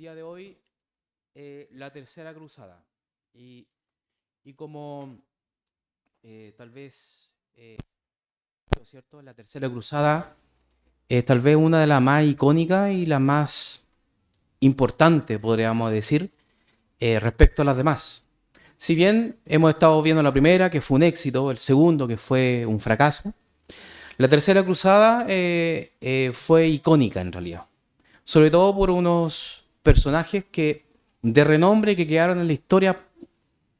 día de hoy la Tercera Cruzada. Y, y como tal vez, ¿cierto? La Tercera Cruzada es tal vez una de las más icónicas y la más importante, podríamos decir, respecto a las demás. Si bien hemos estado viendo la primera, que fue un éxito, el segundo, que fue un fracaso, la Tercera Cruzada fue icónica en realidad. Sobre todo por unos personajes que de renombre que quedaron en la historia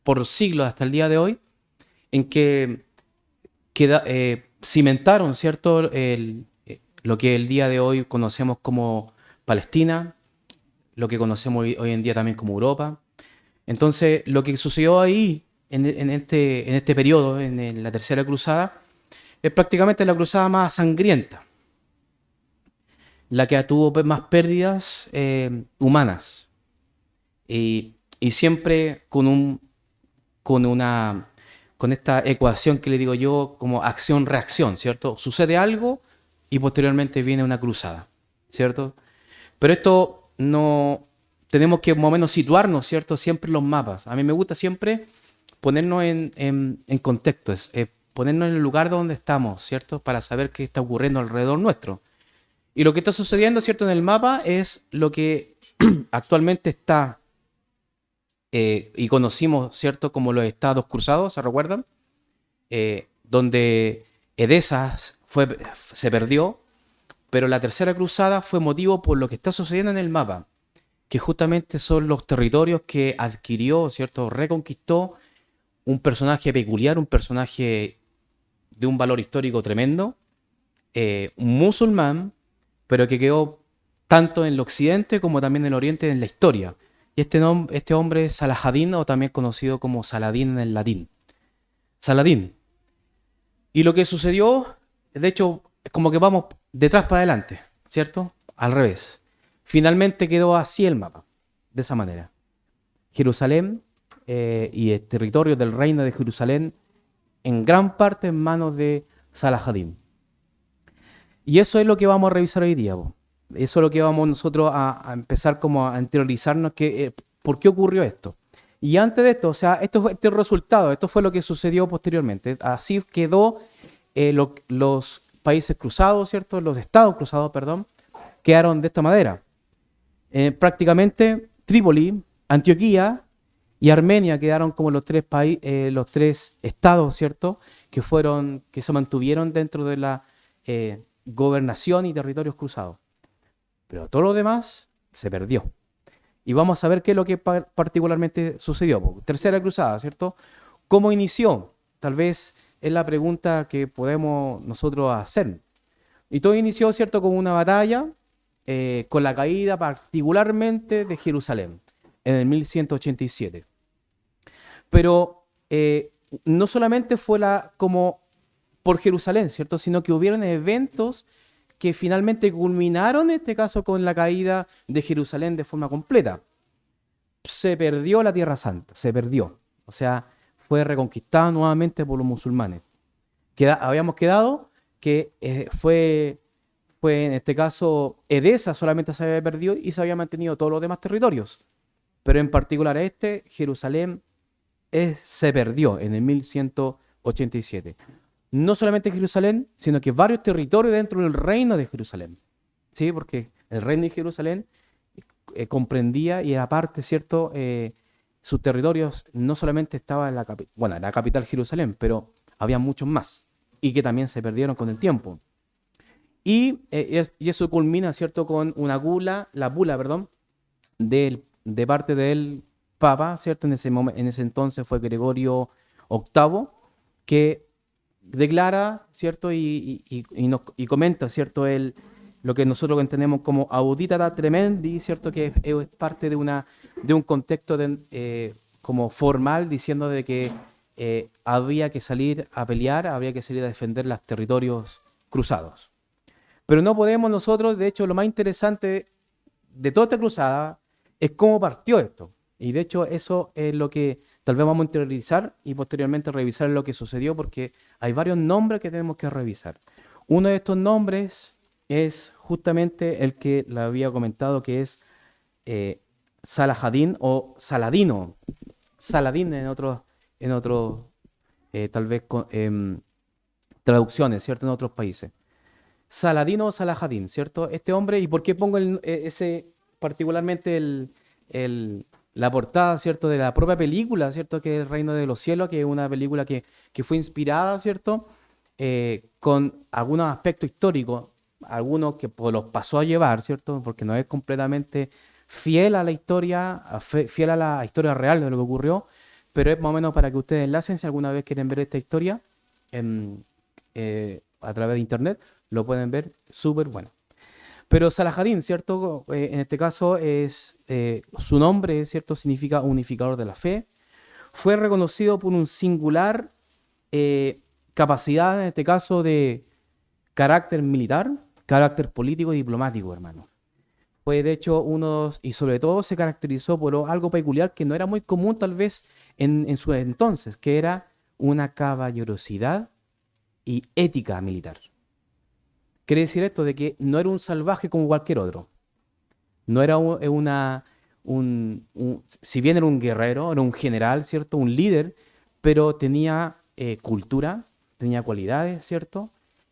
por siglos hasta el día de hoy, en que cimentaron, ¿cierto? Lo que el día de hoy conocemos como Palestina, lo que conocemos hoy en día también como Europa. Entonces, lo que sucedió ahí, en este periodo, la Tercera Cruzada, es prácticamente la cruzada más sangrienta, la que tuvo más pérdidas humanas. Y siempre con una, con esta ecuación que le digo yo como acción-reacción, ¿cierto? Sucede algo y posteriormente viene una cruzada, ¿cierto? Pero esto no, tenemos que más o menos situarnos, ¿cierto? Siempre en los mapas. A mí me gusta siempre ponernos en contexto, ponernos en el lugar donde estamos, ¿cierto? Para saber qué está ocurriendo alrededor nuestro. Y lo que está sucediendo, ¿cierto? En el mapa es lo que actualmente está y conocimos, ¿cierto? Como los estados cruzados, ¿se recuerdan? Donde Edesa se perdió, pero la tercera cruzada fue motivo por lo que está sucediendo en el mapa, que justamente son los territorios que adquirió, ¿cierto? Reconquistó un personaje peculiar, un personaje de un valor histórico tremendo, un musulmán, pero que quedó tanto en el occidente como también en el oriente en la historia. Y este hombre es Salahadín, o también conocido como Saladín en el latín. Saladín. Y lo que sucedió, de hecho, es como que vamos detrás para adelante, ¿cierto? Al revés. Finalmente quedó así el mapa, de esa manera. Jerusalén y el territorio del reino de Jerusalén en gran parte en manos de Salahadín. Y eso es lo que vamos a revisar hoy día. Eso es lo que vamos nosotros a empezar como a interiorizarnos, ¿por qué ocurrió esto? Y antes de esto, o sea, esto fue el resultado, esto fue lo que sucedió posteriormente. Así quedó los países cruzados, ¿cierto? Los estados cruzados, perdón, quedaron de esta manera. Prácticamente Trípoli, Antioquía y Armenia quedaron como los tres estados, ¿cierto? Que se mantuvieron dentro de la gobernación y territorios cruzados. Pero todo lo demás se perdió. Y vamos a ver qué es lo que particularmente sucedió. Tercera cruzada, ¿cierto? ¿Cómo inició? Tal vez es la pregunta que podemos nosotros hacer. Y todo inició, ¿cierto?, con una batalla, con la caída particularmente de Jerusalén en el 1187. Pero no solamente fue como por Jerusalén, ¿cierto?, sino que hubieron eventos que finalmente culminaron, en este caso, con la caída de Jerusalén de forma completa. Se perdió la Tierra Santa, se perdió. O sea, fue reconquistada nuevamente por los musulmanes. Habíamos quedado que fue en este caso Edesa solamente se había perdido y se había mantenido todos los demás territorios. Pero en particular Jerusalén, se perdió en el 1187. No solamente Jerusalén, sino que varios territorios dentro del reino de Jerusalén. ¿Sí? Porque el reino de Jerusalén comprendía y era parte, ¿cierto? Sus territorios no solamente estaba en la capital Jerusalén, pero había muchos más y que también se perdieron con el tiempo. Y eso culmina, ¿cierto?, con la bula, perdón, de parte del Papa, ¿cierto? En ese entonces fue Gregorio VIII, que declara, ¿cierto? Y comenta, ¿cierto? Lo que nosotros entendemos como auditata tremendi, ¿cierto? Que es parte de un contexto como formal, diciendo de que había que salir a pelear, había que salir a defender los territorios cruzados. Pero no podemos nosotros, de hecho, lo más interesante de toda esta cruzada es cómo partió esto. Y de hecho eso es lo que tal vez vamos a interiorizar y posteriormente revisar lo que sucedió, porque hay varios nombres que tenemos que revisar. Uno de estos nombres es justamente el que le había comentado, que es Salahadín o Saladino. Saladín en otros tal vez traducciones, ¿cierto? En otros países. Saladino o Salahadín, ¿cierto? Este hombre, ¿y por qué pongo ese, particularmente la portada, ¿cierto? De la propia película, ¿cierto? Que es El Reino de los Cielos, que es una película que fue inspirada, ¿cierto? Con algunos aspectos históricos, algunos que pues, los pasó a llevar, ¿cierto? Porque no es completamente fiel a la historia, fiel a la historia real de lo que ocurrió, pero es más o menos para que ustedes enlacen si alguna vez quieren ver esta historia a través de internet, lo pueden ver súper bueno. Pero Salahadín, ¿cierto? En este caso su nombre, ¿cierto? Significa unificador de la fe. Fue reconocido por un singular capacidad, en este caso, de carácter militar, carácter político y diplomático, hermano. Fue de hecho y sobre todo se caracterizó por algo peculiar que no era muy común tal vez en su entonces, que era una caballerosidad y ética militar. Quiere decir esto de que no era un salvaje como cualquier otro. No era si bien era un guerrero, era un general, ¿cierto? Un líder, pero tenía cultura, tenía cualidades, ¿cierto?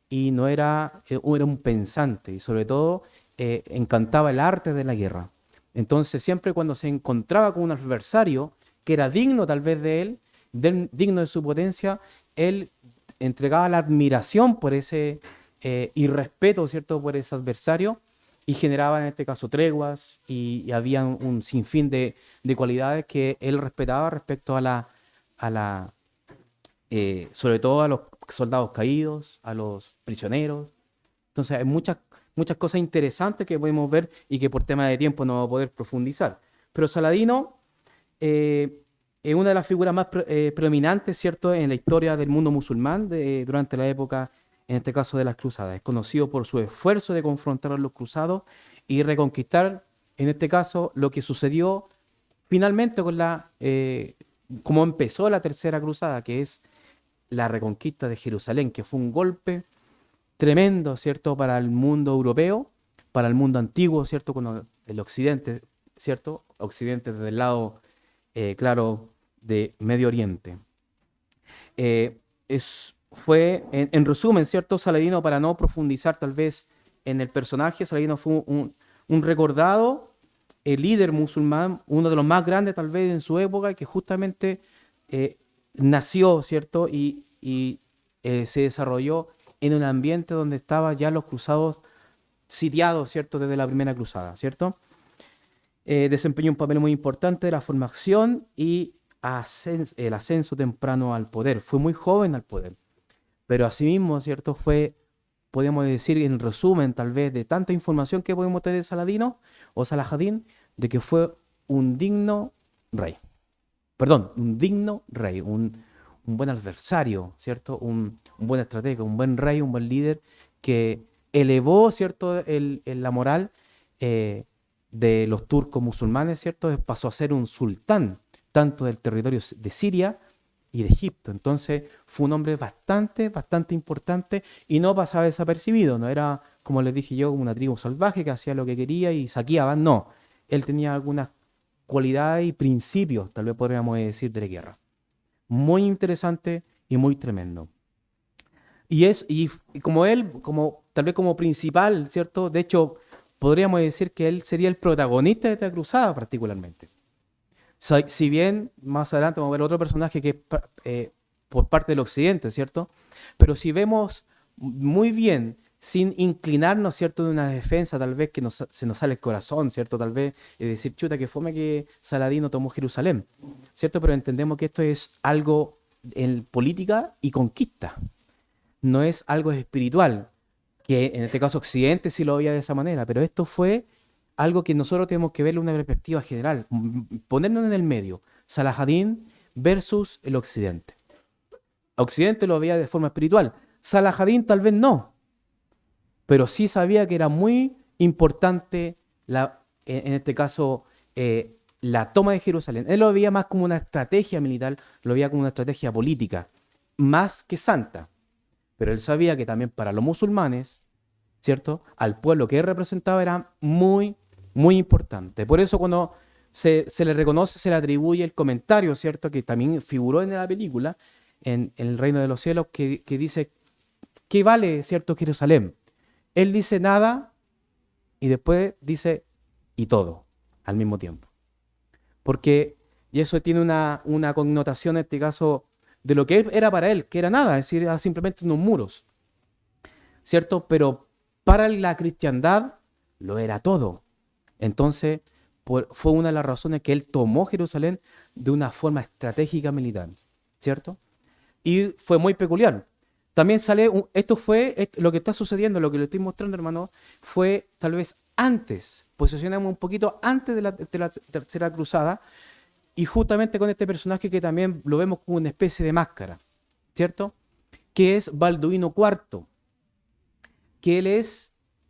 Y no era un pensante y sobre todo encantaba el arte de la guerra. Entonces siempre cuando se encontraba con un adversario que era digno tal vez de él, digno de su potencia, él entregaba la admiración por ese y respeto, ¿cierto?, por ese adversario y generaba en este caso treguas y había un sinfín de cualidades que él respetaba respecto sobre todo a los soldados caídos, a los prisioneros. Entonces hay muchas cosas interesantes que podemos ver y que por tema de tiempo no vamos a poder profundizar. Pero Saladino es una de las figuras más predominantes, ¿cierto?, en la historia del mundo musulmán durante la época, en este caso de las cruzadas. Es conocido por su esfuerzo de confrontar a los cruzados y reconquistar, en este caso, lo que sucedió finalmente como empezó la tercera cruzada, que es la reconquista de Jerusalén, que fue un golpe tremendo, ¿cierto?, para el mundo europeo, para el mundo antiguo, ¿cierto?, con el occidente, ¿cierto? Occidente desde el lado, claro, de Medio Oriente. Fue, en resumen, ¿cierto? Saladino, para no profundizar tal vez en el personaje, Saladino fue un recordado líder musulmán, uno de los más grandes tal vez en su época, que justamente nació, ¿cierto? Y se desarrolló en un ambiente donde estaban ya los cruzados sitiados, ¿cierto? Desde la primera cruzada, ¿cierto? Desempeñó un papel muy importante de la formación y el ascenso temprano al poder. Fue muy joven al poder, pero asimismo, ¿cierto? Podemos decir en resumen, tal vez, de tanta información que podemos tener de Saladino o Salahadín, de que fue un digno rey. Perdón, un digno rey, un buen adversario, ¿cierto? Un buen estratega, un buen rey, un buen líder que elevó, ¿cierto?, la moral de los turcos musulmanes, ¿cierto? Pasó a ser un sultán, tanto del territorio de Siria y de Egipto. Entonces fue un hombre bastante, bastante importante y no pasaba desapercibido. No era, como les dije yo, una tribu salvaje que hacía lo que quería y saqueaba. No, él tenía algunas cualidades y principios, tal vez podríamos decir, de la guerra. Muy interesante y muy tremendo. Y como él, tal vez como principal, ¿cierto? De hecho, podríamos decir que él sería el protagonista de esta cruzada particularmente. Si bien más adelante vamos a ver otro personaje que es por parte del occidente, ¿cierto? Pero si vemos muy bien, sin inclinarnos, ¿cierto?, de una defensa, tal vez que se nos sale el corazón, ¿cierto? Tal vez decir, chuta, que fome que Saladino tomó Jerusalén, ¿cierto? Pero entendemos que esto es algo en política y conquista, no es algo espiritual, que en este caso Occidente sí lo veía de esa manera, pero esto fue algo que nosotros tenemos que verlo en una perspectiva general, ponernos en el medio, Salahadín versus el Occidente. Occidente lo veía de forma espiritual, Salahadín tal vez no, pero sí sabía que era muy importante, en este caso, la toma de Jerusalén. Él lo veía más como una estrategia militar, lo veía como una estrategia política, más que santa. Pero él sabía que también para los musulmanes, ¿cierto?, al pueblo que él representaba era muy, muy importante. Por eso cuando se le reconoce, se le atribuye el comentario, ¿cierto? Que también figuró en la película, en el reino de los cielos, que dice, ¿qué vale, ¿cierto? Jerusalén. Él dice nada y después dice y todo al mismo tiempo. Porque, y eso tiene una connotación en este caso de lo que era para él, que era nada, es decir, era simplemente unos muros, ¿cierto? Pero para la cristiandad lo era todo. Entonces, fue una de las razones que él tomó Jerusalén de una forma estratégica militar, ¿cierto? Y fue muy peculiar. También sale, lo que está sucediendo, lo que le estoy mostrando, hermano, fue tal vez antes, posicionamos un poquito antes de la tercera cruzada, y justamente con este personaje que también lo vemos como una especie de máscara, ¿cierto? Que es Balduino IV, que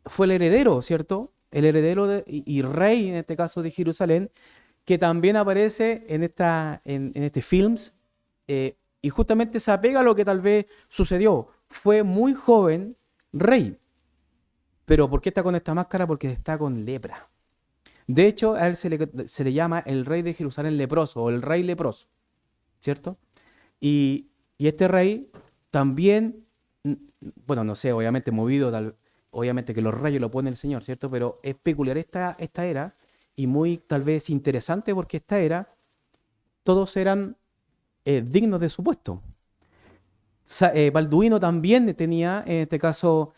fue el heredero, ¿cierto? El heredero y rey, en este caso, de Jerusalén, que también aparece en este films, y justamente se apega a lo que tal vez sucedió. Fue muy joven rey. ¿Pero por qué está con esta máscara? Porque está con lepra. De hecho, a él se le llama el rey de Jerusalén leproso o el rey leproso, ¿cierto? Y este rey también, bueno, no sé, obviamente movido, obviamente que los reyes lo pone el Señor, ¿cierto? Pero es peculiar esta era y muy tal vez interesante porque esta era, todos eran dignos de su puesto. Balduino también tenía, en este caso,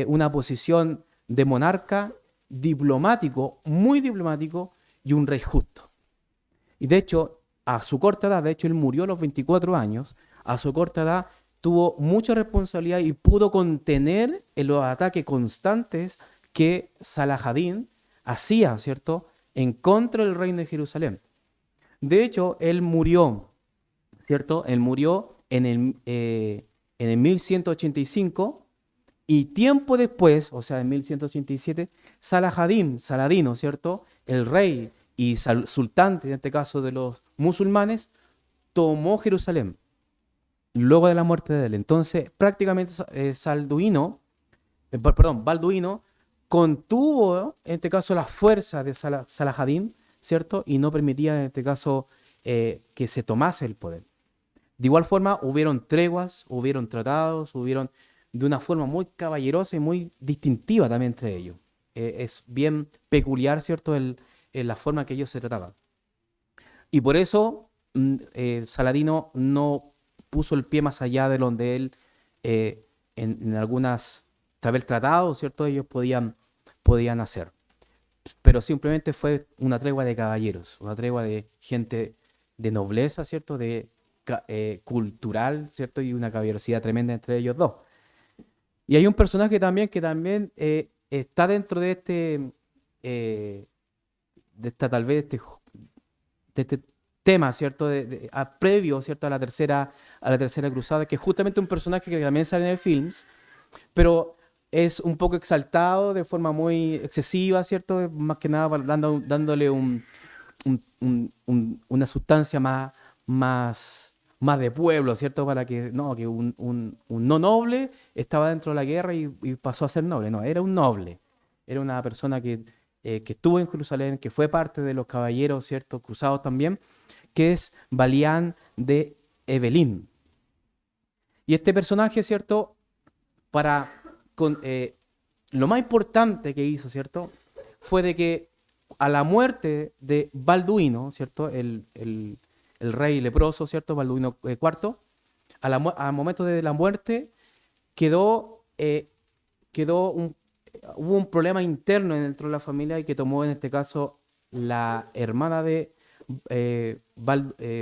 una posición de monarca diplomático, muy diplomático, y un rey justo. Y de hecho, a su corta edad, de hecho él murió a los 24 años, a su corta edad tuvo mucha responsabilidad y pudo contener los ataques constantes que Salahadín hacía, ¿cierto?, en contra del reino de Jerusalén. De hecho, él murió, ¿cierto? Él murió en el 1185 y tiempo después, o sea, en 1187, Saladino, ¿cierto? El rey y sultán, en este caso de los musulmanes, tomó Jerusalén luego de la muerte de él. Entonces, prácticamente Balduino contuvo, en este caso, las fuerzas de Salahadín, ¿cierto? Y no permitía, en este caso, que se tomase el poder. De igual forma, hubieron treguas, hubieron tratados, hubieron de una forma muy caballerosa y muy distintiva también entre ellos. Es bien peculiar, ¿cierto?, la forma que ellos se trataban. Y por eso Saladino no puso el pie más allá de donde él, en algunas, tal vez tratados, ¿cierto?, ellos podían hacer. Pero simplemente fue una tregua de caballeros, una tregua de gente de nobleza, ¿cierto?, cultural, ¿cierto? Y una caballerosidad tremenda entre ellos dos. Y hay un personaje también que también está dentro de esta tal vez, de este tema, ¿cierto? Previo, ¿cierto? A la tercera cruzada, que es justamente un personaje que también sale en el film, pero es un poco exaltado de forma muy excesiva, ¿cierto? Más que nada dándole una sustancia más de pueblo, ¿cierto? Para que un no noble estaba dentro de la guerra y pasó a ser noble. No, era un noble. Era una persona que estuvo en Jerusalén, que fue parte de los caballeros, ¿cierto? Cruzados también, que es Balián de Evelyn. Y este personaje, ¿cierto? Lo más importante que hizo, ¿cierto? Fue de que a la muerte de Balduino, ¿cierto? El rey leproso, ¿cierto? Balduino IV, al momento de la muerte hubo un problema interno dentro de la familia y que tomó en este caso la hermana de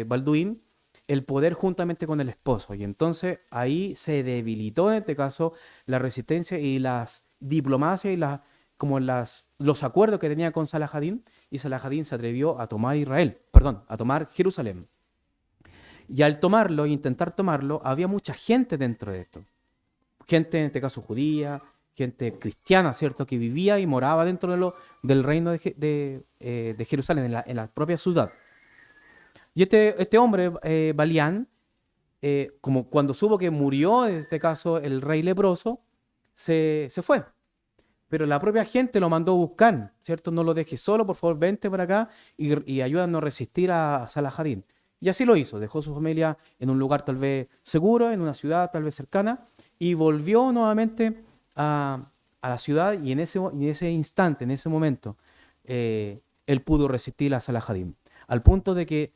Balduín el poder juntamente con el esposo. Y entonces ahí se debilitó en este caso la resistencia y las diplomacias y los acuerdos que tenía con Salahadín, y Salahadín se atrevió a tomar a tomar Jerusalén. Y al tomarlo, intentar tomarlo, había mucha gente dentro de esto. Gente, en este caso judía, gente cristiana, ¿cierto? Que vivía y moraba dentro del reino de Jerusalén, en la propia ciudad. Y este hombre, Balián, como cuando supo que murió, en este caso, el rey leproso, se fue. pero la propia gente lo mandó a buscar, ¿cierto? No lo dejes solo, por favor, vente para acá y ayúdanos a resistir a Salahadin. Y así lo hizo, dejó su familia en un lugar tal vez seguro, en una ciudad tal vez cercana, y volvió nuevamente a la ciudad y en ese instante, en ese momento, él pudo resistir a Salahadin. Al punto de que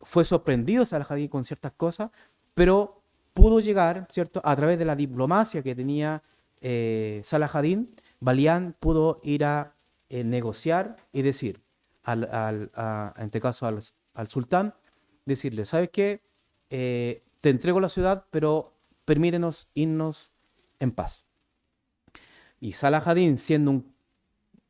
fue sorprendido Salahadin con ciertas cosas, pero pudo llegar, ¿cierto? A través de la diplomacia que tenía Salahadin, Balián pudo ir a negociar y decir, en este caso al sultán, decirle, ¿sabes qué? Te entrego la ciudad, pero permítenos irnos en paz. Y Salahadin, siendo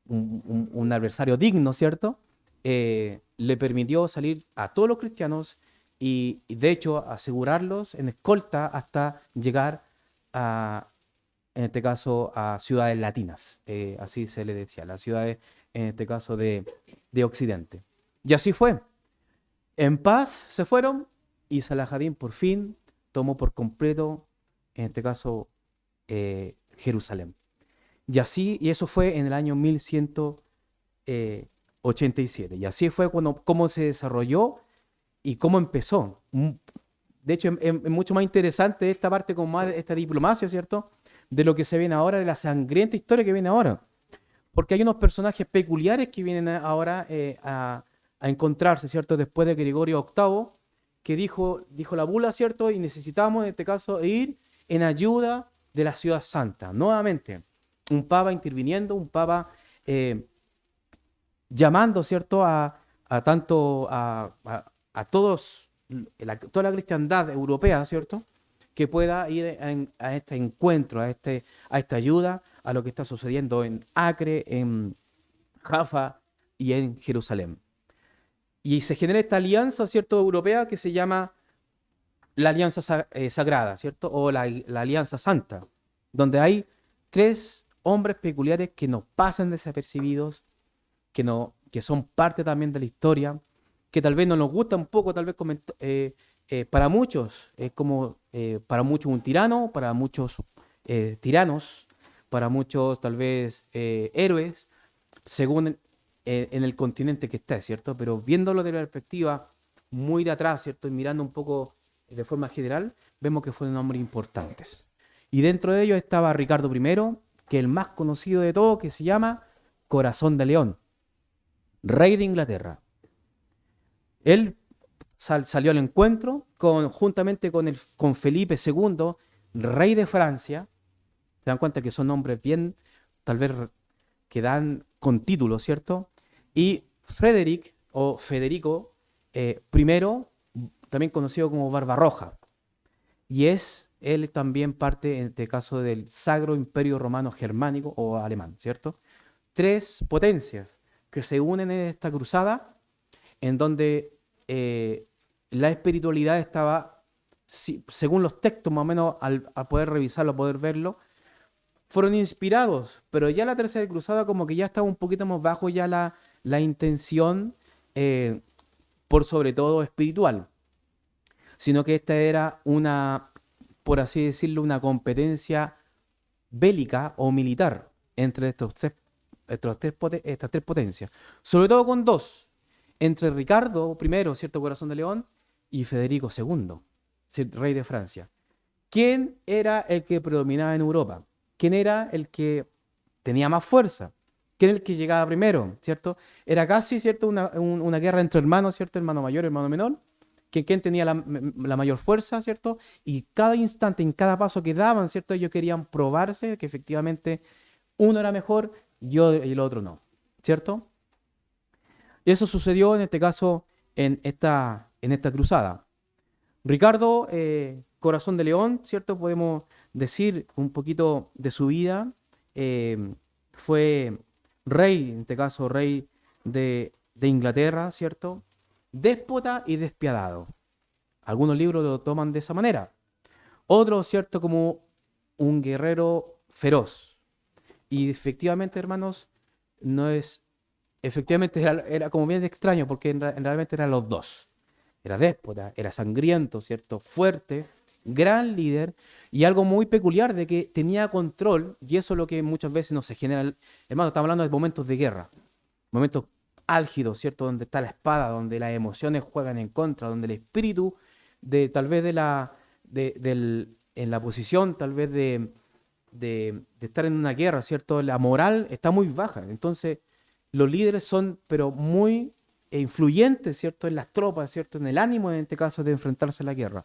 un adversario digno, ¿cierto? Le permitió salir a todos los cristianos y de hecho asegurarlos en escolta hasta llegar a, en este caso, a ciudades latinas. Así se le decía, las ciudades, en este caso, de Occidente. Y así fue. En paz se fueron y Salahadin por fin tomó por completo, en este caso, Jerusalén. Y así, y eso fue en el año 1187. Y así fue cómo se desarrolló y cómo empezó. De hecho, es mucho más interesante esta parte con más esta diplomacia, ¿cierto? De lo que se viene ahora, de la sangrienta historia que viene ahora. Porque hay unos personajes peculiares que vienen ahora a encontrarse, ¿cierto? Después de Gregorio VIII, que dijo la bula, ¿cierto? Y necesitamos, en este caso, ir en ayuda de la ciudad santa. Nuevamente, un papa interviniendo, un papa llamando, ¿cierto? A todos, toda la cristiandad europea, ¿cierto? Que pueda ir a este encuentro, a esta ayuda, a lo que está sucediendo en Acre, en Jaffa y en Jerusalén. Y se genera esta alianza, ¿cierto? Europea que se llama la Alianza Sagrada, ¿cierto? O la Alianza Santa, donde hay tres hombres peculiares que nos pasan desapercibidos, que son parte también de la historia, que tal vez no nos gusta un poco, tal vez para muchos, es como para muchos un tirano, para muchos tiranos, para muchos tal vez héroes, según en el continente que está, ¿cierto? Pero viéndolo de la perspectiva muy de atrás, ¿cierto? Y mirando un poco de forma general, vemos que fueron hombres importantes. Y dentro de ellos estaba Ricardo I, que es el más conocido de todos, que se llama Corazón de León, rey de Inglaterra. Él salió al encuentro juntamente con Felipe II, rey de Francia. Se dan cuenta que son nombres bien, tal vez, que dan con título, ¿cierto? Y Federico I, también conocido como Barbarroja. Y es él también parte, en este caso, del Sacro Imperio Romano Germánico o alemán, ¿cierto? Tres potencias que se unen en esta cruzada, en donde la espiritualidad estaba, según los textos, más o menos, al poder revisarlo, a poder verlo, fueron inspirados, pero ya la tercera cruzada como que ya estaba un poquito más bajo ya la intención, por sobre todo espiritual, sino que esta era una, por así decirlo, una competencia bélica o militar entre estas tres potencias, sobre todo con dos, entre Ricardo I, ¿cierto? Corazón de León, y Federico II, rey de Francia. ¿Quién era el que predominaba en Europa? ¿Quién era el que tenía más fuerza? ¿Quién era el que llegaba primero? ¿Cierto? Era casi, ¿cierto? Una guerra entre hermanos, ¿cierto? Hermano mayor, hermano menor. ¿Quién tenía la mayor fuerza? ¿Cierto? Y cada instante, en cada paso que daban, ¿cierto? Ellos querían probarse que efectivamente uno era mejor y el otro no. ¿Cierto? Y eso sucedió en este caso en esta cruzada. Ricardo, Corazón de León, ¿cierto? Podemos decir un poquito de su vida. Fue rey, en este caso rey de Inglaterra, ¿cierto? Déspota y despiadado. Algunos libros lo toman de esa manera. Otros, ¿cierto? Como un guerrero feroz. Y efectivamente, hermanos, no es... Efectivamente era como bien extraño porque realmente eran los dos. Era déspota, era sangriento, ¿cierto? Fuerte gran líder, y algo muy peculiar de que tenía control, y eso es lo que muchas veces no se genera. Hermano, estamos hablando de momentos de guerra, momentos álgidos, ¿cierto? Donde está la espada, donde las emociones juegan en contra, donde el espíritu de tal vez en la posición tal vez de estar en una guerra, ¿cierto? La moral está muy baja. Entonces, los líderes son, pero muy influyentes, ¿cierto? En las tropas, ¿cierto? En el ánimo, en este caso, de enfrentarse a la guerra.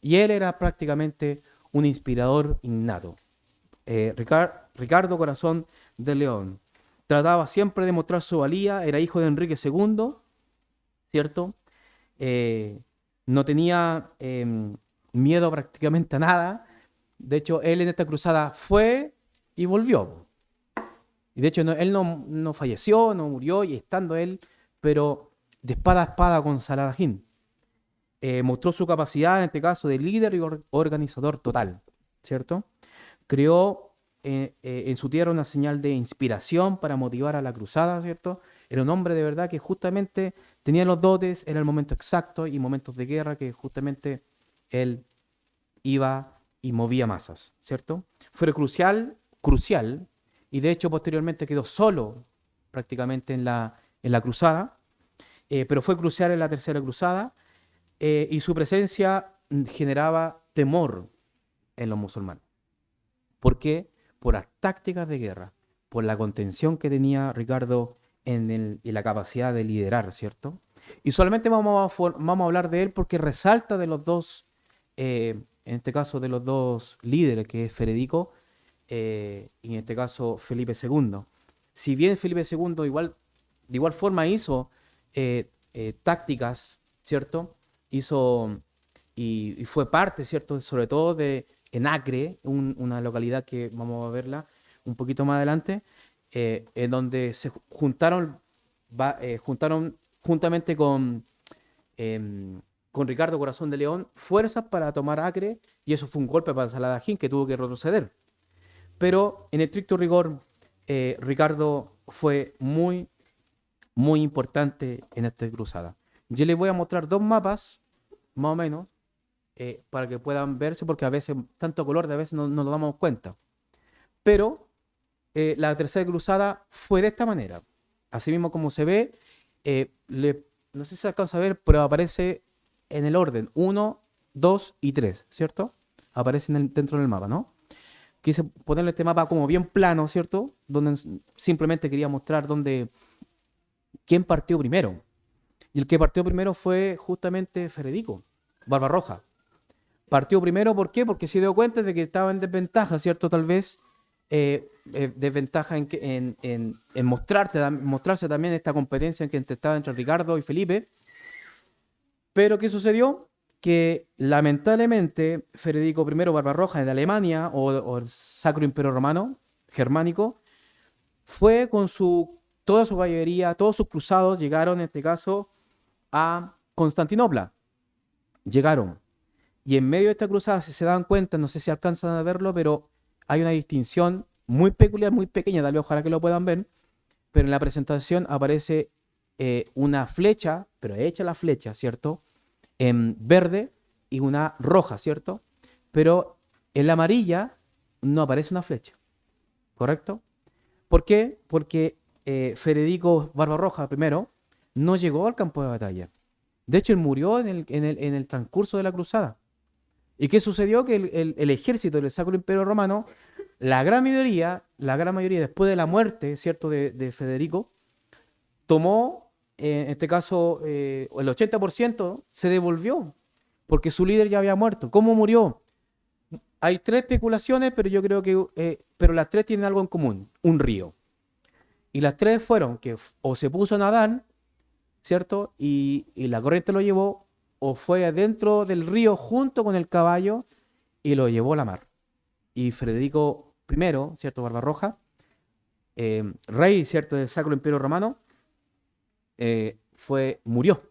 Y él era prácticamente un inspirador innato. Ricardo Corazón de León. Trataba siempre de mostrar su valía, era hijo de Enrique II, ¿cierto? Eh, no tenía miedo prácticamente a nada. De hecho, él en esta cruzada fue y volvió. Y de hecho, él no falleció, no murió, y estando él, pero de espada a espada con Saladín. Mostró su capacidad, en este caso, de líder y organizador total, ¿cierto? Creó en su tierra una señal de inspiración para motivar a la cruzada, ¿cierto? Era un hombre de verdad que justamente tenía los dotes, era el momento exacto y momentos de guerra que justamente él iba y movía masas, ¿cierto? Fue crucial, y de hecho posteriormente quedó solo prácticamente en la cruzada, pero fue crucial en la tercera cruzada, y su presencia generaba temor en los musulmanes. ¿Por qué? Por las tácticas de guerra, por la contención que tenía Ricardo en la capacidad de liderar, ¿cierto? Y solamente vamos a hablar de él porque resalta de los dos, en este caso de los dos líderes, que es Federico y en este caso Felipe II. Si bien Felipe II de igual forma hizo tácticas, ¿cierto? Hizo y fue parte, ¿cierto? Sobre todo en Acre, una localidad que vamos a verla un poquito más adelante, en donde se juntaron juntamente con Ricardo Corazón de León fuerzas para tomar Acre, y eso fue un golpe para Saladín, que tuvo que retroceder. Pero en estricto rigor, Ricardo fue muy, muy importante en esta cruzada. Yo les voy a mostrar dos mapas, más o menos, para que puedan verse, porque a veces tanto color de a veces no nos damos cuenta. Pero la tercera cruzada fue de esta manera. Así mismo como se ve, no sé si se alcanza a ver, pero aparece en el orden 1, 2 y 3, ¿cierto? Aparece dentro del mapa, ¿no? Quise ponerle este mapa como bien plano, ¿cierto? Donde simplemente quería mostrar quién partió primero. Y el que partió primero fue justamente Federico Barbarroja. Partió primero, ¿por qué? Porque se dio cuenta de que estaba en desventaja, ¿cierto? Tal vez desventaja en mostrarse también esta competencia que estaba entre Ricardo y Felipe. Pero ¿qué sucedió? Que lamentablemente Federico I Barbarroja de Alemania, o el Sacro Imperio Romano Germánico, fue con toda su caballería, todos sus cruzados llegaron en este caso a Constantinopla. Llegaron. Y en medio de esta cruzada, si se dan cuenta, no sé si alcanzan a verlo, pero hay una distinción muy peculiar, muy pequeña, tal vez ojalá que lo puedan ver, pero en la presentación aparece una flecha, pero hecha la flecha, ¿cierto? En verde y una roja, ¿cierto? Pero en la amarilla no aparece una flecha, ¿correcto? ¿Por qué? Porque Federico Barbarroja primero no llegó al campo de batalla. De hecho, él murió en el transcurso de la cruzada. ¿Y qué sucedió? Que el ejército del Sacro Imperio Romano, la gran mayoría después de la muerte, ¿cierto?, de Federico, tomó, en este caso, el 80% se devolvió, porque su líder ya había muerto. ¿Cómo murió? Hay tres especulaciones, pero yo creo que pero las tres tienen algo en común: un río. Y las tres fueron que o se puso a nadar, ¿cierto? Y la corriente lo llevó, o fue adentro del río junto con el caballo y lo llevó a la mar. Y Federico I, ¿cierto? Barbarroja, rey, ¿cierto?, del Sacro Imperio Romano, murió.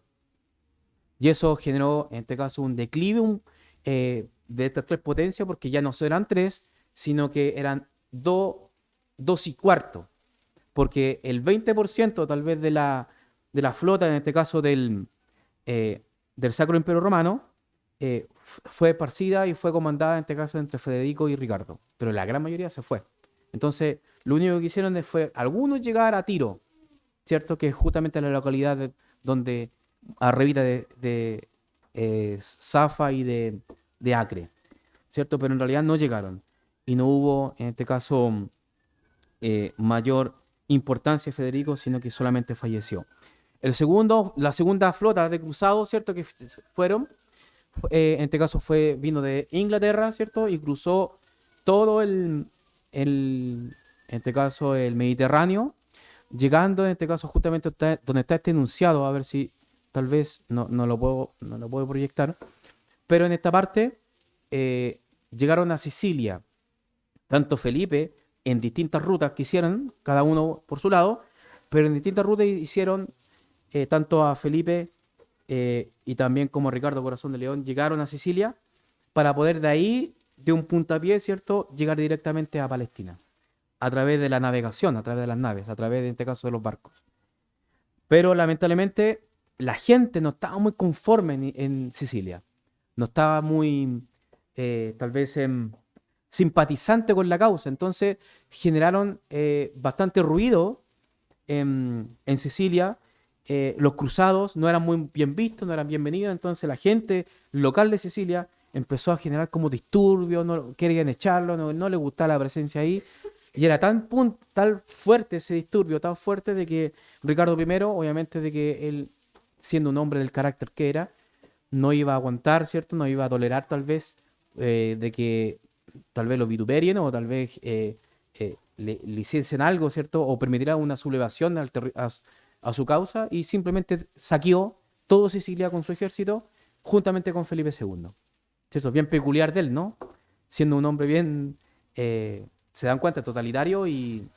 Y eso generó, en este caso, un declive de estas tres potencias, porque ya no eran tres, sino que eran dos y cuarto. Porque el 20% tal vez de la flota, en este caso del Sacro Imperio Romano, fue esparcida y fue comandada en este caso entre Federico y Ricardo, pero la gran mayoría se fue. Entonces, lo único que hicieron fue algunos llegar a Tiro, ¿cierto? Que es justamente la localidad donde arribita de Safa y de Acre, ¿cierto? Pero en realidad no llegaron y no hubo, en este caso, mayor importancia de Federico, sino que solamente falleció. La segunda flota de cruzados, ¿cierto? Que fueron, en este caso vino de Inglaterra, ¿cierto? Y cruzó todo en este caso, el Mediterráneo, llegando, en este caso, justamente donde está este enunciado, a ver si tal vez no lo puedo proyectar, pero en esta parte llegaron a Sicilia, tanto Felipe en distintas rutas que hicieron, cada uno por su lado, pero en distintas rutas hicieron tanto a Felipe y también como Ricardo Corazón de León, llegaron a Sicilia para poder de ahí, de un puntapié, ¿cierto?, llegar directamente a Palestina, a través de la navegación, a través de las naves, a través, en este caso, de los barcos. Pero lamentablemente la gente no estaba muy conforme en Sicilia, no estaba muy, tal vez, simpatizante con la causa, entonces generaron bastante ruido en Sicilia. Los cruzados no eran muy bien vistos, no eran bienvenidos, entonces la gente local de Sicilia empezó a generar como disturbios, no querían echarlo, no le gustaba la presencia ahí, y era tan fuerte ese disturbio, tan fuerte de que Ricardo I, obviamente de que él, siendo un hombre del carácter que era, no iba a aguantar, ¿cierto? No iba a tolerar tal vez de que tal vez lo vituperien o tal vez le hiciesen algo, ¿cierto? O permitirá una sublevación a su causa y simplemente saqueó todo Sicilia con su ejército juntamente con Felipe II. ¿Cierto? Bien peculiar de él, ¿no? Siendo un hombre bien, se dan cuenta, totalitario y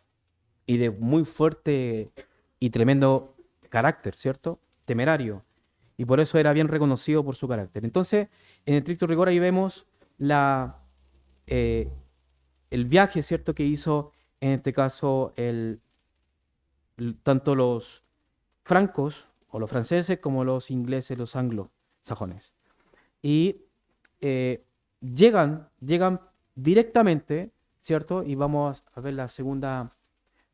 de muy fuerte y tremendo carácter, ¿cierto? Temerario. Y por eso era bien reconocido por su carácter. Entonces, en estricto rigor ahí vemos eh, el viaje, ¿cierto? Que hizo en este caso tanto los francos o los franceses como los ingleses, los anglosajones. Y llegan directamente, ¿cierto? Y vamos a ver la segunda.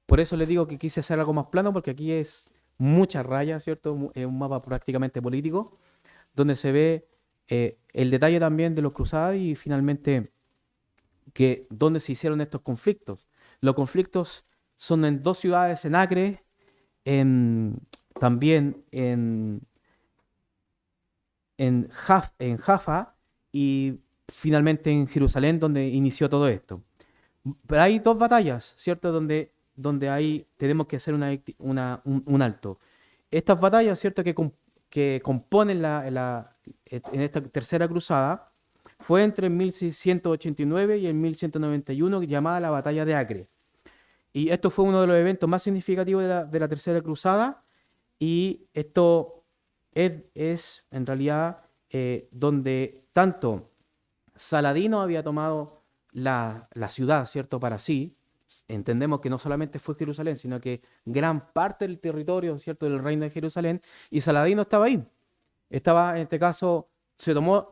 Por eso les digo que quise hacer algo más plano, porque aquí es muchas rayas, ¿cierto? Es un mapa prácticamente político, donde se ve el detalle también de los cruzados y finalmente que dónde se hicieron estos conflictos. Los conflictos son en dos ciudades, en Acre, en, también en Jaffa y finalmente en Jerusalén, donde inició todo esto. Pero hay dos batallas, ¿cierto? Donde ahí tenemos que hacer un alto. Estas batallas, ¿cierto? Que componen en esta tercera cruzada, fue entre 1689 y el 1191, llamada la Batalla de Acre. Y esto fue uno de los eventos más significativos de la tercera cruzada. Y esto es en realidad donde tanto Saladino había tomado la ciudad, ¿cierto? Para sí. Entendemos que no solamente fue Jerusalén, sino que gran parte del territorio, ¿cierto? Del reino de Jerusalén. Y Saladino estaba ahí. Estaba, en este caso,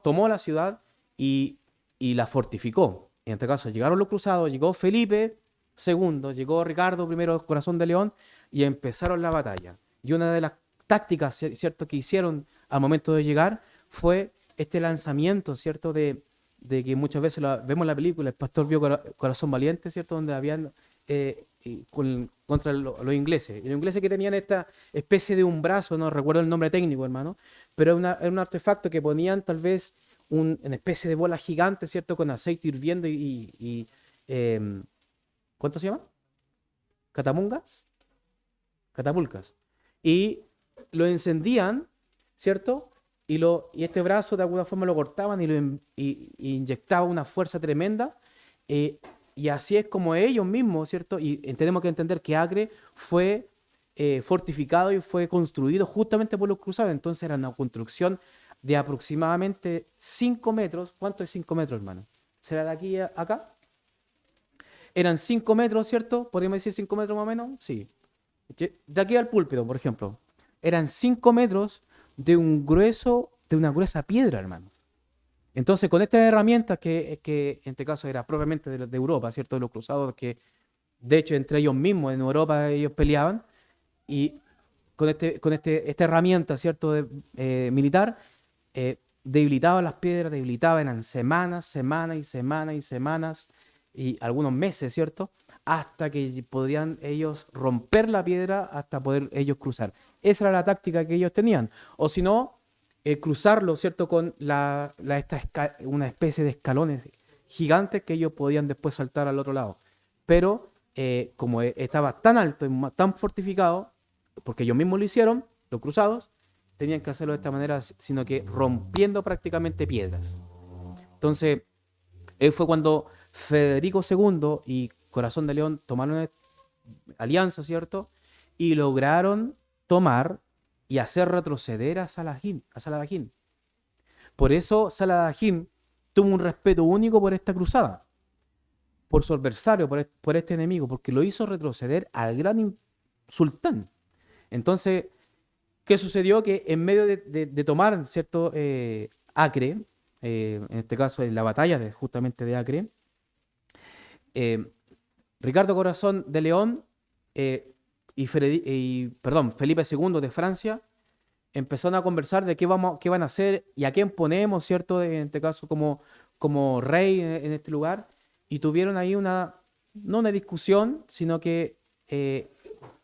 tomó la ciudad y la fortificó. En este caso, llegaron los cruzados, llegó Felipe II, llegó Ricardo I, Corazón de León, y empezaron la batalla. Y una de las tácticas, ¿cierto?, que hicieron al momento de llegar fue este lanzamiento, ¿cierto?, de que muchas veces vemos en la película, el pastor vio Corazón Valiente, ¿cierto?, donde habían contra los ingleses. Y los ingleses que tenían esta especie de un brazo, no recuerdo el nombre técnico, hermano, pero era un artefacto que ponían tal vez una especie de bola gigante, ¿cierto?, con aceite hirviendo ¿cuánto se llama? ¿Catamungas? Catapulcas. Y lo encendían, ¿cierto? Y este brazo de alguna forma lo cortaban y inyectaba una fuerza tremenda. Y así es como ellos mismos, ¿cierto? Y tenemos que entender que Acre fue fortificado y fue construido justamente por los cruzados. Entonces era una construcción de aproximadamente 5 metros. ¿Cuánto es 5 metros, hermano? ¿Será de aquí a acá? Eran 5 metros, ¿cierto? ¿Podríamos decir 5 metros más o menos? Sí. De aquí al púlpito, por ejemplo. Eran 5 metros de una gruesa piedra, hermano. Entonces, con estas herramientas que en este caso era propiamente de Europa, ¿cierto? De los cruzados, que de hecho entre ellos mismos en Europa ellos peleaban, y esta herramienta, ¿cierto? Militar, debilitaban las piedras, debilitaban en semanas, semanas y semanas y semanas, y algunos meses, ¿cierto? Hasta que podrían ellos romper la piedra hasta poder ellos cruzar. Esa era la táctica que ellos tenían. O si no, cruzarlo, ¿cierto? Con una especie de escalones gigantes que ellos podían después saltar al otro lado. Pero como estaba tan alto y tan fortificado, porque ellos mismos lo hicieron, los cruzados, tenían que hacerlo de esta manera, sino que rompiendo prácticamente piedras. Entonces, fue cuando Federico II y Corazón de León tomaron alianza, ¿cierto? Y lograron tomar y hacer retroceder a Saladin. Por eso Saladin tuvo un respeto único por esta cruzada, por su adversario, por este enemigo, porque lo hizo retroceder al gran sultán. Entonces, ¿qué sucedió? Que en medio de tomar, ¿cierto? Acre, en este caso en la batalla justamente de Acre, eh, Ricardo Corazón de León perdón, Felipe II de Francia empezaron a conversar de qué van a hacer y a quién ponemos, ¿cierto? En este caso como rey en este lugar. Y tuvieron ahí no una discusión, sino que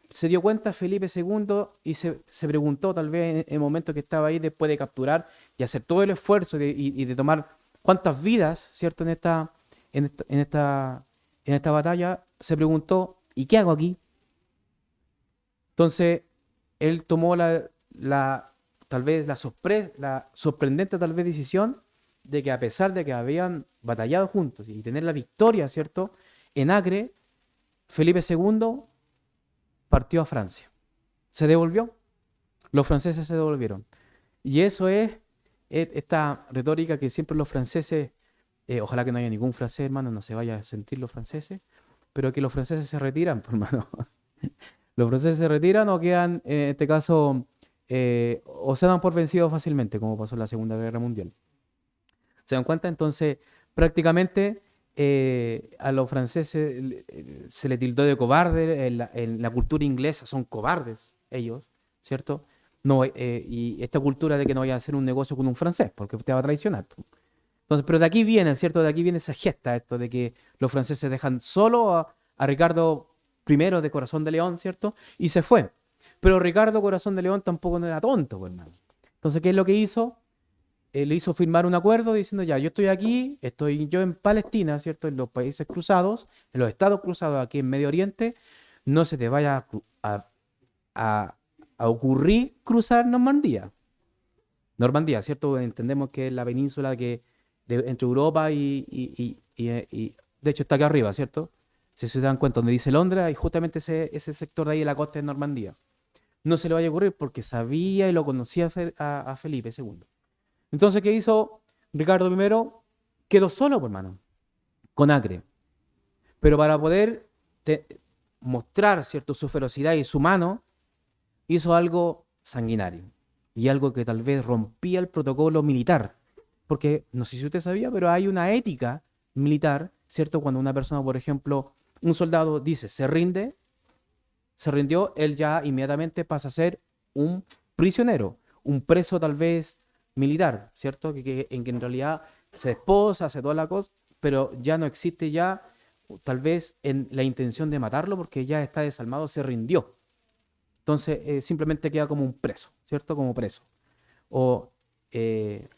se dio cuenta Felipe II y se preguntó tal vez en el momento que estaba ahí después de capturar y hacer todo el esfuerzo y de tomar cuántas vidas, ¿cierto? En esta, en esta, en esta batalla, se preguntó, ¿y qué hago aquí? Entonces, él tomó tal vez la sorprendente tal vez decisión de que a pesar de que habían batallado juntos y tener la victoria, ¿cierto? En Acre, Felipe II partió a Francia. Se devolvió. Los franceses se devolvieron. Y eso es esta retórica que siempre los franceses, ojalá que no haya ningún francés, hermano, no se vaya a sentir los franceses, pero que los franceses se retiran, hermano. Los franceses se retiran o quedan, en este caso, o se dan por vencidos fácilmente, como pasó en la Segunda Guerra Mundial. ¿Se dan cuenta? Entonces, prácticamente a los franceses se le tildó de cobarde, en la cultura inglesa son cobardes ellos, ¿cierto? No, y esta cultura de que no vaya a hacer un negocio con un francés, porque te va a traicionar. Entonces, pero de aquí viene, ¿cierto? De aquí viene esa gesta, esto de que los franceses dejan solo a Ricardo I de Corazón de León, ¿cierto? Y se fue. Pero Ricardo Corazón de León tampoco no era tonto, pues, hermano. Entonces, ¿qué es lo que hizo? Le hizo firmar un acuerdo diciendo, ya, yo estoy aquí, estoy yo en Palestina, ¿cierto? En los países cruzados, en los estados cruzados aquí en Medio Oriente, no se te vaya a, a ocurrir cruzar Normandía. Normandía, ¿cierto? Entendemos que es la península entre Europa de hecho está acá arriba, ¿cierto? Si se dan cuenta, donde dice Londres, y justamente ese sector de ahí de la costa de Normandía. No se le vaya a ocurrir porque sabía y lo conocía a Felipe II. Entonces, ¿qué hizo Ricardo I? Quedó solo, por mano, con Acre. Pero para poder mostrar, ¿cierto?, su ferocidad y su mano, hizo algo sanguinario y algo que tal vez rompía el protocolo militar. Porque no sé si usted sabía, pero hay una ética militar, ¿cierto? Cuando una persona, por ejemplo, un soldado dice se rindió, él ya inmediatamente pasa a ser un prisionero, un preso tal vez militar, ¿cierto? En que en realidad se desposa, hace toda la cosa, pero ya no existe ya tal vez en la intención de matarlo porque ya está desalmado, se rindió. Entonces simplemente queda como un preso, ¿cierto? Como preso. O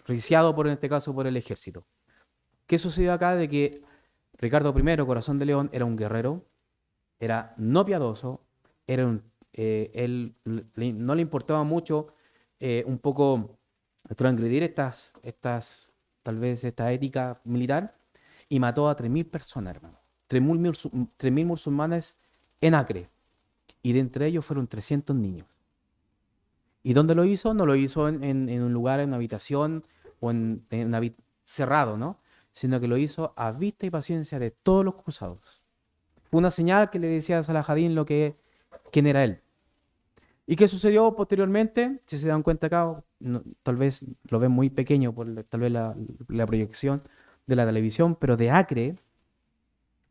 riciado en este caso por el ejército. ¿Qué sucedió acá? De que Ricardo I, Corazón de León, era un guerrero, era no piadoso, él no le importaba mucho un poco transgredir tal vez esta ética militar, y mató a 3.000 personas, hermano. 3.000 musulmanes en Acre, y de entre ellos fueron 300 niños. ¿Y dónde lo hizo? No lo hizo en un lugar, en una habitación o cerrado, ¿no? Sino que lo hizo a vista y paciencia de todos los cruzados. Fue una señal que le decía a Saladin quién era él. ¿Y qué sucedió posteriormente? Si se dan cuenta acá, tal vez lo ven muy pequeño por tal vez la proyección de la televisión, pero de Acre,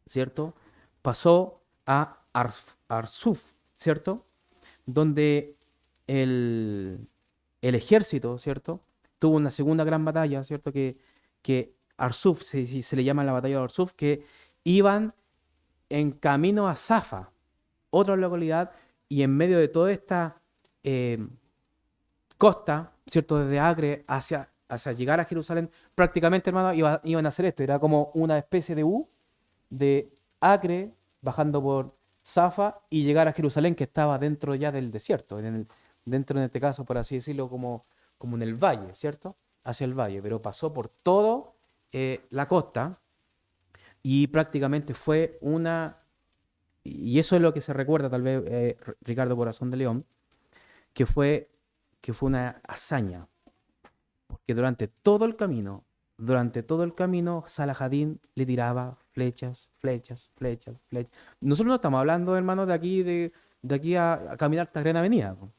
¿cierto? Pasó a Arsuf, ¿cierto? Donde el, el ejército, ¿cierto? Tuvo una segunda gran batalla, ¿cierto? Que Arsuf, se le llama la batalla de Arsuf, que iban en camino a Safa, otra localidad, y en medio de toda esta eh, costa, ¿cierto? Desde Acre hacia llegar a Jerusalén, prácticamente, hermano, iban a hacer esto. Era como una especie de U de Acre, bajando por Safa y llegar a Jerusalén, que estaba dentro ya del desierto, dentro en este caso, por así decirlo, como en el valle, ¿cierto? Hacia el valle, pero pasó por todo la costa y prácticamente fue y eso es lo que se recuerda tal vez Ricardo Corazón de León, que fue, que fue una hazaña, porque durante todo el camino, Salahadín le tiraba flechas, flechas, flechas, flechas. Nosotros no estamos hablando, hermano, de aquí a caminar esta gran avenida. Po.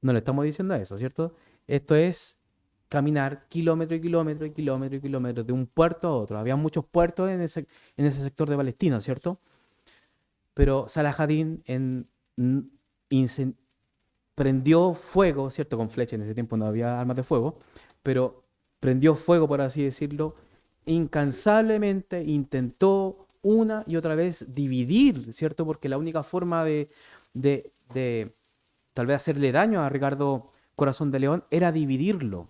No le estamos diciendo eso, ¿cierto? Esto es caminar kilómetro y kilómetro y kilómetro y kilómetro de un puerto a otro. Había muchos puertos en ese sector de Palestina, ¿cierto? Pero Salahadín n- incen- prendió fuego, ¿cierto? Con flecha, en ese tiempo no había armas de fuego, pero prendió fuego, por así decirlo, incansablemente intentó una y otra vez dividir, ¿cierto? Porque la única forma de tal vez hacerle daño a Ricardo Corazón de León era dividirlo,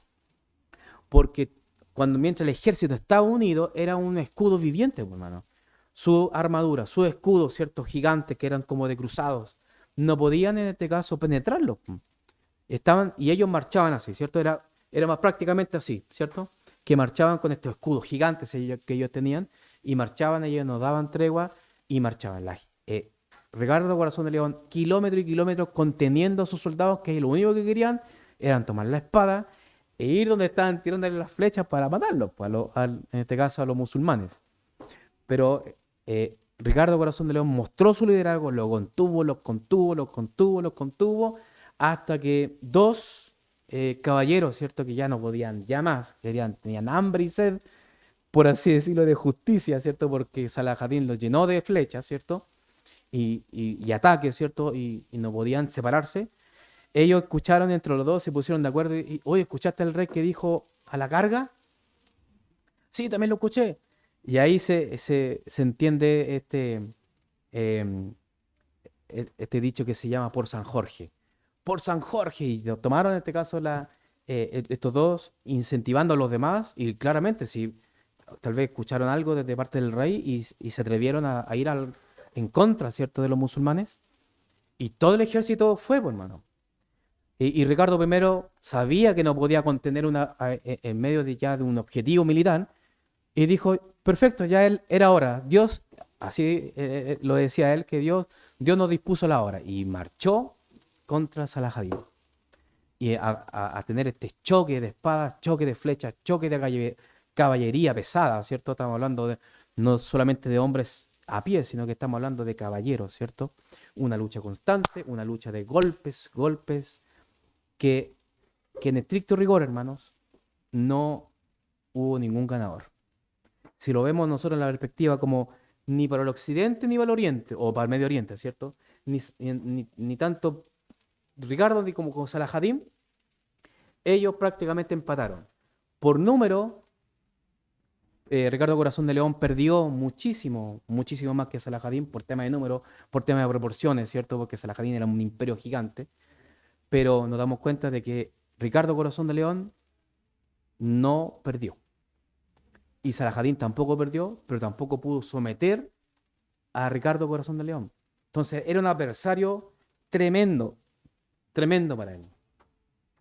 porque mientras el ejército estaba unido, era un escudo viviente, pues, hermano. Su armadura, su escudo, ciertos gigantes que eran como de cruzados, no podían en este caso penetrarlos. Pues. Y ellos marchaban así, ¿cierto? Era más prácticamente así, ¿cierto? Que marchaban con estos escudos gigantes que ellos tenían, y marchaban, ellos nos daban tregua, y marchaban. Ricardo Corazón de León, kilómetro y kilómetros conteniendo a sus soldados, que lo único que querían eran tomar la espada e ir donde estaban tirándole las flechas para matarlos, pues, en este caso a los musulmanes. Pero Ricardo Corazón de León mostró su liderazgo, lo contuvo, los contuvo, los contuvo, los contuvo, hasta que dos caballeros, ¿cierto? Que ya no podían ya más, tenían hambre y sed, por así decirlo, de justicia, ¿cierto? Porque Salahadín los llenó de flechas, ¿cierto? Y ataques, ¿cierto? Y no podían separarse. Ellos escucharon entre los dos, se pusieron de acuerdo oye, ¿escuchaste al rey que dijo a la carga? Sí, también lo escuché. Y ahí se entiende em, este dicho que se llama por San Jorge. Por San Jorge. Y lo tomaron en este caso estos dos, incentivando a los demás. Y claramente, si tal vez escucharon algo desde parte del rey y se atrevieron a ir en contra, ¿cierto?, de los musulmanes. Y todo el ejército fue, pues, hermano. Y Ricardo primero sabía que no podía contener en medio de ya de un objetivo militar y dijo, perfecto, ya él era hora. Dios, así lo decía él, que Dios nos dispuso la hora. Y marchó contra Salahadin. Y a tener este choque de espadas, choque de flechas, choque de caballería pesada, ¿cierto? Estamos hablando no solamente de hombres a pie, sino que estamos hablando de caballeros, ¿cierto? Una lucha constante, una lucha de golpes, golpes, que, que en estricto rigor, hermanos, no hubo ningún ganador. Si lo vemos nosotros en la perspectiva como ni para el occidente ni para el oriente, o para el Medio Oriente, ¿cierto? Ni tanto Ricardo ni como Salahadin, ellos prácticamente empataron. Por número, Ricardo Corazón de León perdió muchísimo, muchísimo más que Salahadin por tema de número, por tema de proporciones, ¿cierto? Porque Salahadin era un imperio gigante, pero nos damos cuenta de que Ricardo Corazón de León no perdió. Y Salahadin tampoco perdió, pero tampoco pudo someter a Ricardo Corazón de León. Entonces era un adversario tremendo, tremendo para él.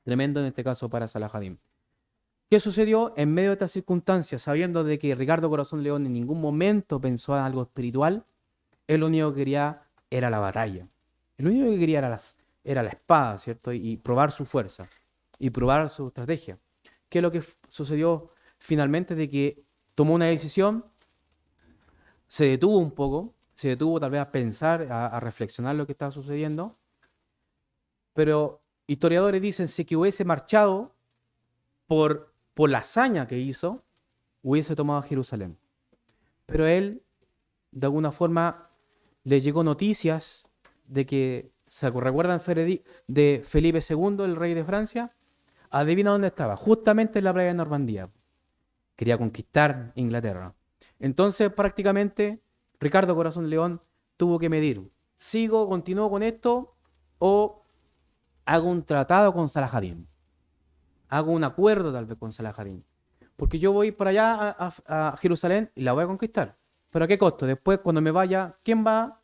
Tremendo en este caso para Salahadin. ¿Qué sucedió en medio de estas circunstancias, sabiendo de que Ricardo Corazón de León en ningún momento pensó en algo espiritual? Él lo único que quería era la batalla. Lo único que quería era la espada, ¿cierto? Y probar su fuerza y probar su estrategia. ¿Qué es lo que sucedió finalmente? De que tomó una decisión, se detuvo un poco, se detuvo tal vez a pensar, a reflexionar lo que estaba sucediendo, Pero historiadores dicen si que hubiese marchado por la hazaña que hizo, hubiese tomado Jerusalén. Pero él, de alguna forma, le llegó noticias de que, ¿se recuerdan de Felipe II, el rey de Francia? Adivina dónde estaba, justamente en la playa de Normandía. Quería conquistar Inglaterra. Entonces, prácticamente, Ricardo Corazón León tuvo que medir, ¿continúo con esto o hago un tratado con Salahadín? Hago un acuerdo tal vez con Salahadín. Porque yo voy para allá a Jerusalén y la voy a conquistar. ¿Pero a qué costo? Después, cuando me vaya, ¿quién va,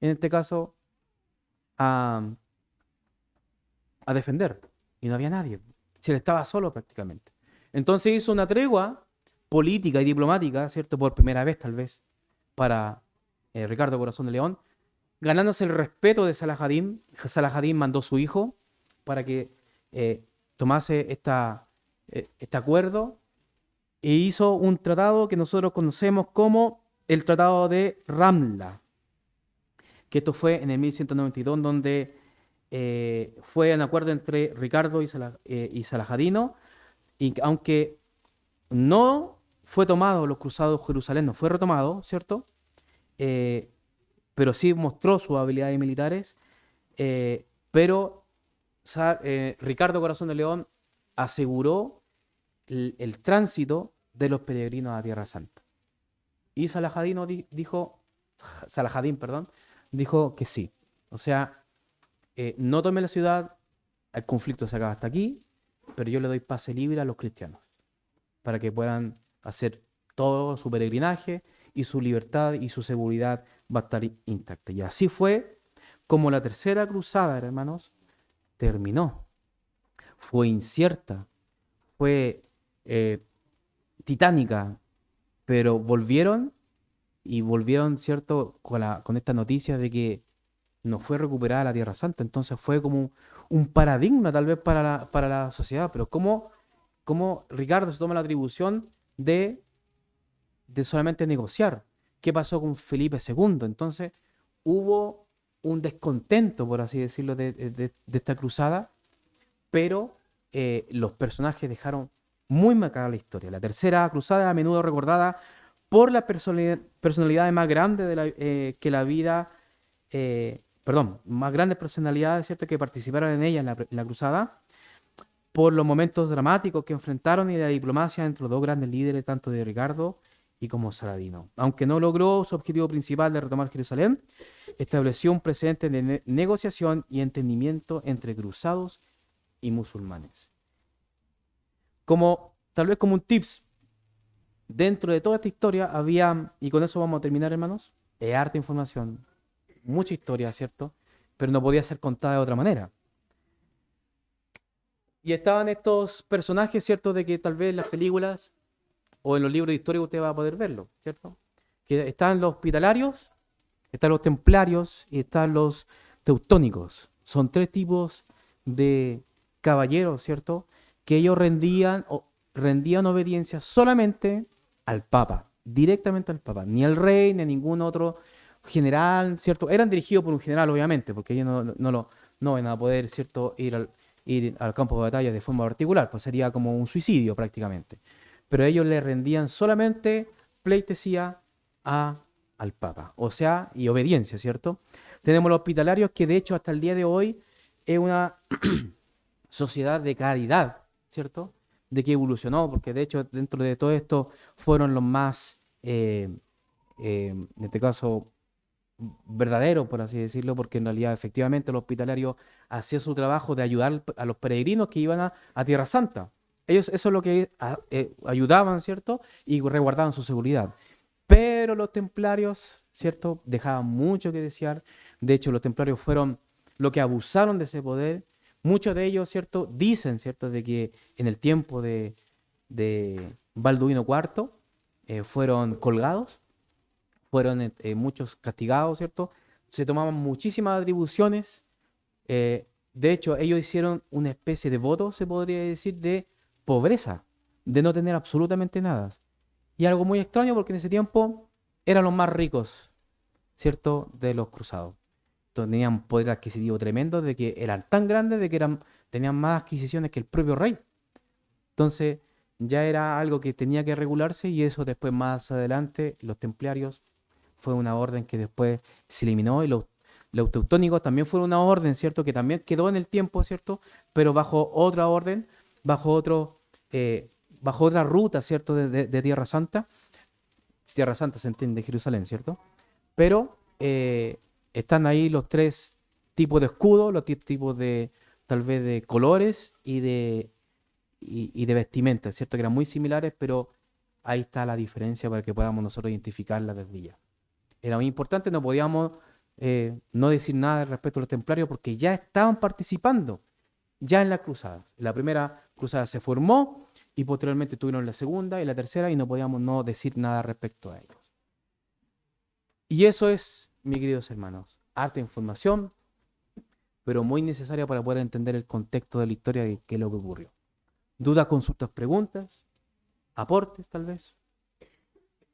en este caso, a, a defender? Y no había nadie. Si él estaba solo prácticamente. Entonces hizo una tregua política y diplomática, ¿cierto? Por primera vez tal vez, para Ricardo Corazón de León, ganándose el respeto de Salahadín. Salahadín mandó a su hijo para que tomase este acuerdo e hizo un tratado que nosotros conocemos como el Tratado de Ramla, que esto fue en el 1192, donde fue un acuerdo entre Ricardo y Salahadino, y aunque no fue tomado los cruzados Jerusalén, no fue retomado, ¿cierto? Eh, pero sí mostró sus habilidades militares, pero Ricardo Corazón de León aseguró el tránsito de los peregrinos a Tierra Santa. Y Salahadín, perdón, dijo que sí. O sea, no tome la ciudad, el conflicto se acaba hasta aquí, pero yo le doy pase libre a los cristianos para que puedan hacer todo su peregrinaje y su libertad y su seguridad va a estar intacta. Y así fue como la tercera cruzada, hermanos, terminó. Fue incierta, fue titánica, pero volvieron, ¿cierto?, con esta noticia de que no fue recuperada la Tierra Santa. Entonces fue como un paradigma tal vez para la sociedad, pero ¿cómo Ricardo se toma la atribución de solamente negociar? ¿Qué pasó con Felipe II? Entonces hubo un descontento, por así decirlo, de esta cruzada, pero los personajes dejaron muy marcada la historia. La tercera cruzada es a menudo recordada por las personalidades más grandes que la vida, más grandes personalidades, ¿cierto?, que participaron en ella, en la cruzada, por los momentos dramáticos que enfrentaron y de la diplomacia entre los dos grandes líderes, tanto de Ricardo y como Saladino. Aunque no logró su objetivo principal de retomar Jerusalén, estableció un precedente de negociación y entendimiento entre cruzados y musulmanes. Tal vez como un tips, dentro de toda esta historia había, y con eso vamos a terminar, hermanos, harta información, mucha historia, ¿cierto? Pero no podía ser contada de otra manera. Y estaban estos personajes, ¿cierto?, de que tal vez en las películas o en los libros de historia usted va a poder verlo, ¿cierto? Que están los hospitalarios, están los templarios y están los teutónicos. Son tres tipos de caballeros, ¿cierto?, que ellos rendían obediencia solamente al Papa, directamente al Papa, ni al rey, ni a ningún otro general, ¿cierto? Eran dirigidos por un general, obviamente, porque ellos no van a poder, ¿cierto?, ir al campo de batalla de forma particular, pues sería como un suicidio prácticamente. Pero ellos le rendían solamente pleitesía al Papa, o sea, y obediencia, ¿cierto? Tenemos los hospitalarios, que de hecho hasta el día de hoy es una sociedad de caridad, ¿cierto? De que evolucionó, porque de hecho dentro de todo esto fueron los más, en este caso, verdaderos, por así decirlo, porque en realidad efectivamente los hospitalarios hacían su trabajo de ayudar a los peregrinos que iban a Tierra Santa. Ellos eso es lo que ayudaban, ¿cierto? Y resguardaban su seguridad. Pero los templarios, ¿cierto?, dejaban mucho que desear. De hecho, los templarios fueron los que abusaron de ese poder. Muchos de ellos, ¿cierto?, dicen, ¿cierto?, de que en el tiempo de Balduino IV fueron colgados, fueron muchos castigados, ¿cierto? Se tomaban muchísimas atribuciones. De hecho, ellos hicieron una especie de voto, se podría decir, de pobreza, de no tener absolutamente nada. Y algo muy extraño porque en ese tiempo eran los más ricos, ¿cierto?, de los cruzados. tenían poder adquisitivo tremendo, de que eran tan grandes de que tenían más adquisiciones que el propio rey. Entonces ya era algo que tenía que regularse y eso después más adelante los templarios fue una orden que después se eliminó y los teutónicos también fueron una orden, ¿cierto? Que también quedó en el tiempo, ¿cierto? Pero bajo otra orden, bajo otro, bajo otra ruta, ¿cierto? De Tierra Santa. Tierra Santa se entiende Jerusalén, ¿cierto? Pero están ahí los tres tipos de escudos, los tipos de tal vez de colores y de vestimenta, ¿cierto? Que eran muy similares, pero ahí está la diferencia para que podamos nosotros identificarla desde ya. Era muy importante, no podíamos no decir nada respecto a los templarios porque ya estaban participando ya en las cruzadas. La primera cruzada se formó y posteriormente tuvieron la segunda y la tercera y no podíamos no decir nada respecto a ellos. Y eso es, mis queridos hermanos, harta información, pero muy necesaria para poder entender el contexto de la historia y qué es lo que ocurrió. Dudas, consultas, preguntas, aportes tal vez.